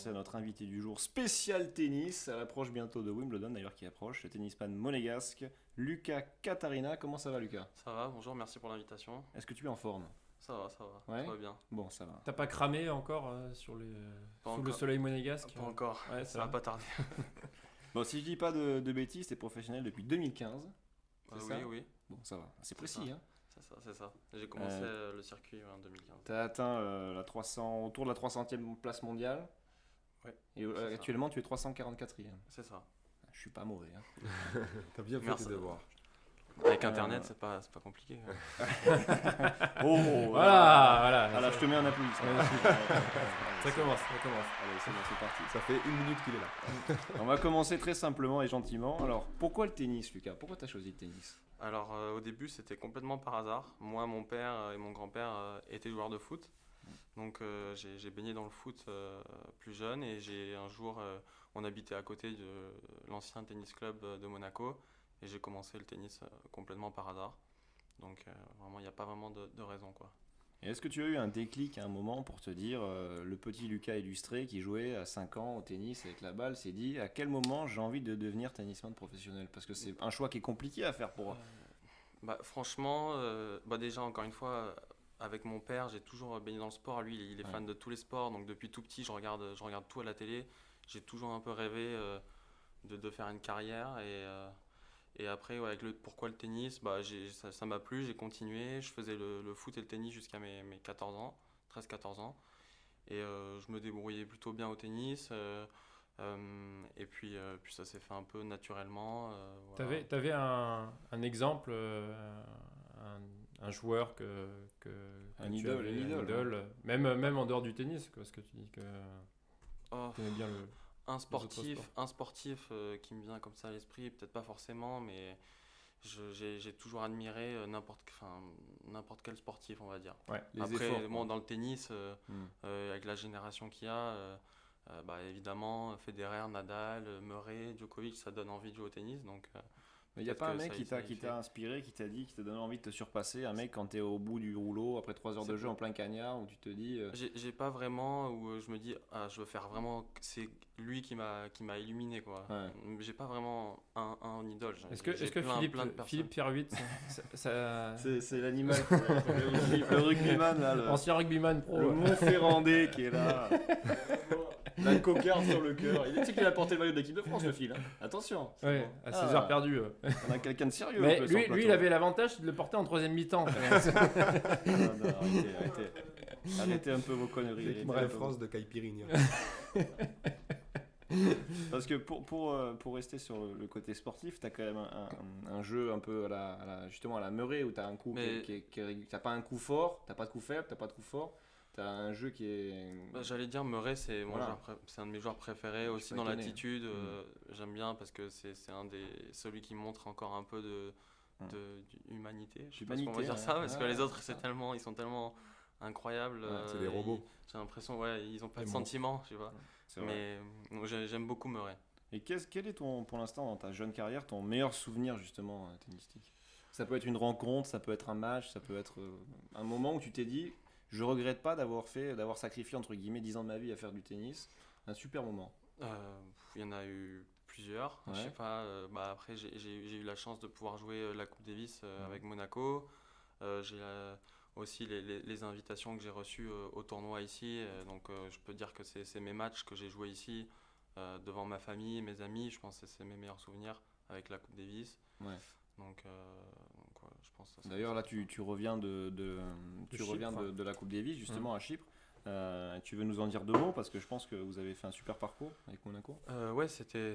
passer à notre invité du jour, spécial tennis, à l'approche bientôt de Wimbledon d'ailleurs qui approche, le tennisman monégasque, Lucas Catarina. Comment ça va Lucas? Ça va, bonjour, merci pour l'invitation. Est-ce que tu es en forme? Ça va, Ouais. tout va bien. Bon, ça va. T'as pas cramé encore sous Pas le encore. soleil monégasque? Pas encore, Ouais, ça va pas tarder. Bon, si je dis pas de bêtises, t'es professionnel depuis 2015. C'est ça? Oui, Bon, ça va. C'est C'est précis, ça. hein. C'est ça. J'ai commencé le circuit en 2015. T'as atteint autour de la 300e place mondiale. Ouais, Et c'est ça. actuellement, tu es 344e. C'est ça. Je suis pas mauvais, hein. T'as bien fait Merci. tes devoirs. Avec internet, c'est pas compliqué. Oh, Voilà. Ah là, je te mets un applaudissement. Ça commence. Allez, c'est bon, c'est parti. Ça fait 1 minute qu'il est là. On va commencer très simplement et gentiment. Alors, pourquoi le tennis, Lucas? Pourquoi tu as choisi le tennis? Alors au début, c'était complètement par hasard. Moi, mon père et mon grand-père étaient joueurs de foot. Donc j'ai baigné dans le foot plus jeune et un jour, on habitait à côté de l'ancien tennis club de Monaco et j'ai commencé le tennis complètement par hasard. Donc vraiment, il n'y a pas vraiment de raison, quoi. Et est-ce que tu as eu un déclic à un moment pour te dire, le petit Lucas illustré qui jouait à 5 ans au tennis avec la balle s'est dit à quel moment j'ai envie de devenir tennisman professionnel? Parce que c'est un choix qui est compliqué à faire pour... Franchement, déjà encore une fois, avec mon père, j'ai toujours baigné dans le sport. Lui, il est fan de tous les sports, donc depuis tout petit, je regarde tout à la télé. J'ai toujours un peu rêvé de faire une carrière et après, avec pourquoi le tennis, ça m'a plu, j'ai continué. Je faisais le foot et le tennis jusqu'à mes 14 ans, 13-14 ans. Et je me débrouillais plutôt bien au tennis. Et puis ça s'est fait un peu naturellement. Voilà. T'avais un exemple, un joueur Un tu idole, avais, une idole, idole, même en dehors du tennis, parce que tu dis que Oh, tu aimais bien le... un autres sportif, sports. un sportif qui me vient comme ça à l'esprit, peut-être pas forcément, mais j'ai toujours admiré n'importe quel sportif, on va dire. Ouais. Les Après, efforts, bon, quoi. dans le tennis, Hmm. avec la génération qu'il y a, évidemment, Federer, Nadal, Murray, Djokovic, ça donne envie de jouer au tennis. Donc, Mais il n'y a peut-être pas un que mec ça- qui ça y t'a fait. inspiré, qui t'a dit, qui t'a donné envie de te surpasser? Un mec quand t'es au bout du rouleau, après 3 heures de C'est jeu en plein cagnard, où tu te dis... J'ai pas vraiment où je me dis je veux faire vraiment c'est lui qui m'a illuminé, quoi. Ouais. J'ai pas vraiment un idole. Est-ce que J'ai plein de personnes. Philippe Pierre-Huit, C'est l'animal, le rugbyman, là, ancien rugbyman pro, le Montferrandais qui est là. La cocarde sur le cœur. Tu sais qu'il a porté le maillot de l'équipe de France, le fil. Hein. Attention. c'est ouais, bon. à ses heures perdues. On a quelqu'un de sérieux. Mais un peu sur le lui, il plateau. avait l'avantage de le porter en troisième mi-temps. Non, arrêtez. Arrêtez un peu vos conneries. L'équipe arrêtez de un peu France de Caipirinha. Parce que pour rester sur le côté sportif, tu as quand même un jeu un peu justement à la Murray où tu as un coup Mais- t'as pas un coup fort, t'as pas de coup faible, t'as pas de coup fort. Tu as un jeu qui est. J'allais dire Murray, c'est Voilà. c'est un de mes joueurs préférés aussi pas dans étonné. l'attitude. J'aime bien parce que c'est celui qui montre encore un peu d'humanité. Je sais pas si on va D'humanité, dire ça parce que ouais, les autres c'est ça. ils sont tellement incroyables. c'est des robots. J'ai l'impression ils ont pas Des de monstres. sentiments, je sais pas. C'est vrai. Mais j'aime beaucoup Murray. Et quel est pour l'instant dans ta jeune carrière, ton meilleur souvenir justement tennistique? Ça peut être une rencontre, ça peut être un match, ça peut être un moment où tu t'es dit, je regrette pas d'avoir sacrifié entre guillemets 10 ans de ma vie à faire du tennis. Un super moment. Il y en a eu plusieurs. Ouais. Je sais pas. Après, j'ai eu la chance de pouvoir jouer la Coupe Davis avec Monaco. J'ai aussi les invitations que j'ai reçues au tournoi ici. Donc, je peux dire que c'est mes matchs que j'ai joués ici devant ma famille, mes amis. Je pense que c'est mes meilleurs souvenirs avec la Coupe Davis. Ouais. Donc, ouais, je pense que ça D'ailleurs là tu reviens tu Chypre. reviens de la Coupe Davis justement à Chypre. Tu veux nous en dire 2 mots parce que je pense que vous avez fait un super parcours avec Monaco. Ouais, c'était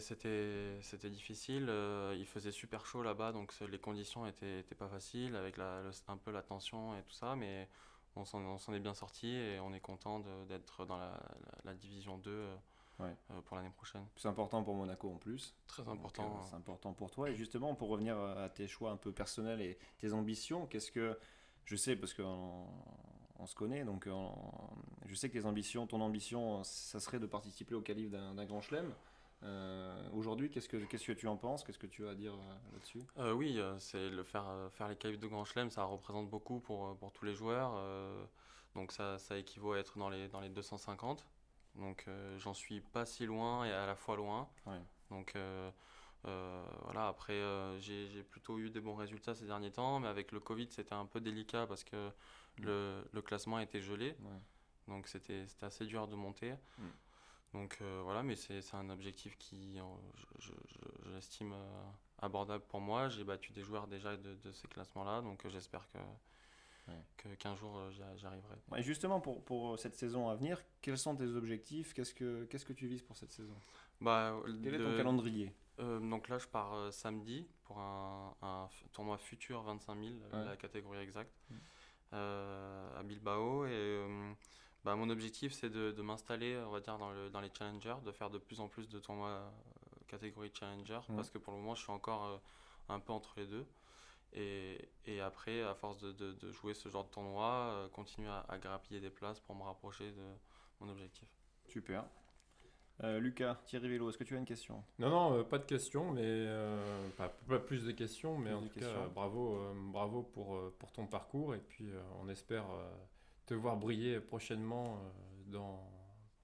difficile. Il faisait super chaud là-bas, donc les conditions étaient pas faciles avec un peu la tension et tout ça, mais on s'en est bien sorti et on est content d'être dans la division 2 Ouais. pour l'année prochaine. C'est important pour Monaco en plus. Très Donc, important. c'est important pour toi. Et justement, pour revenir à tes choix un peu personnels et tes ambitions, qu'est-ce que je sais parce qu'on se connaît, donc je sais que ton ambition, ça serait de participer au qualif d'un grand chelem. Aujourd'hui, qu'est-ce que tu en penses? Qu'est-ce que tu as à dire là-dessus? Oui, c'est faire les qualifs de Grand Chelem, ça représente beaucoup pour tous les joueurs. Donc ça équivaut à être dans les 250. Donc j'en suis pas si loin et à la fois loin. Ouais. Donc voilà, après j'ai plutôt eu des bons résultats ces derniers temps, mais avec le Covid c'était un peu délicat parce que le classement était gelé. Ouais. Donc c'était assez dur de monter. Donc voilà, mais c'est un objectif qui, je l'estime abordable pour moi. J'ai battu des joueurs déjà de ces classements-là, donc j'espère qu'un jour j'y arriverai. Et justement, pour cette saison à venir, quels sont tes objectifs? Qu'est-ce que tu vises pour cette saison? Bah, Quel est ton calendrier? donc là, je pars samedi pour un tournoi futur 25 000, la catégorie exacte, à Bilbao. Et bah, mon objectif, c'est de m'installer, on va dire, dans les challengers, de faire de plus en plus de tournois catégorie challenger, parce que pour le moment, je suis encore un peu entre les deux. Et après, à force de jouer ce genre de tournoi, continuer à grappiller des places pour me rapprocher de mon objectif. Super. Lucas, Thierry Vélo, est-ce que tu as une question? Non, pas de questions, mais pas plus de questions, mais Plus en de tout cas, questions. bravo pour ton parcours. Et puis, on espère te voir briller prochainement dans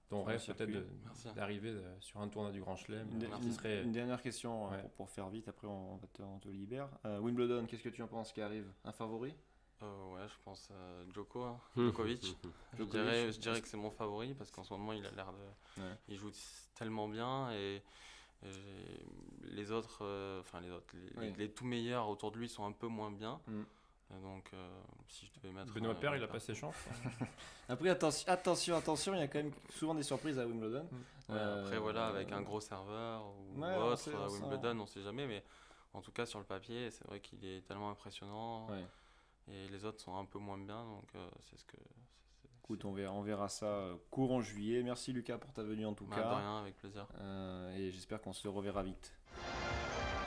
ton Sur le rêve, peut-être circuit. Merci. d'arriver sur un tournoi du Grand Chelem. Merci. Qui serait... Une dernière question Ouais. pour faire vite, après on te libère. Wimbledon, qu'est-ce que tu en penses qui arrive? Un favori? Ouais, je pense Djokovic. Je Djokovic. dirais que c'est mon favori parce qu'en ce moment il a l'air de. Ouais. Il joue tellement bien et les autres, les tout meilleurs autour de lui sont un peu moins bien. Donc si je devais mettre. Benoît Paire, il a pas ses chances. Après, attention, il y a quand même souvent des surprises à Wimbledon. Ouais, après voilà, avec un gros serveur ou Ouais, on autre, sait, à on sait. Wimbledon, on sait jamais, mais en tout cas sur le papier, c'est vrai qu'il est tellement impressionnant. Ouais. Et les autres sont un peu moins bien, donc c'est ce que. Écoute, on verra ça courant juillet. Merci Lucas pour ta venue en tout Bah, cas. de rien, avec plaisir. Et j'espère qu'on se reverra vite.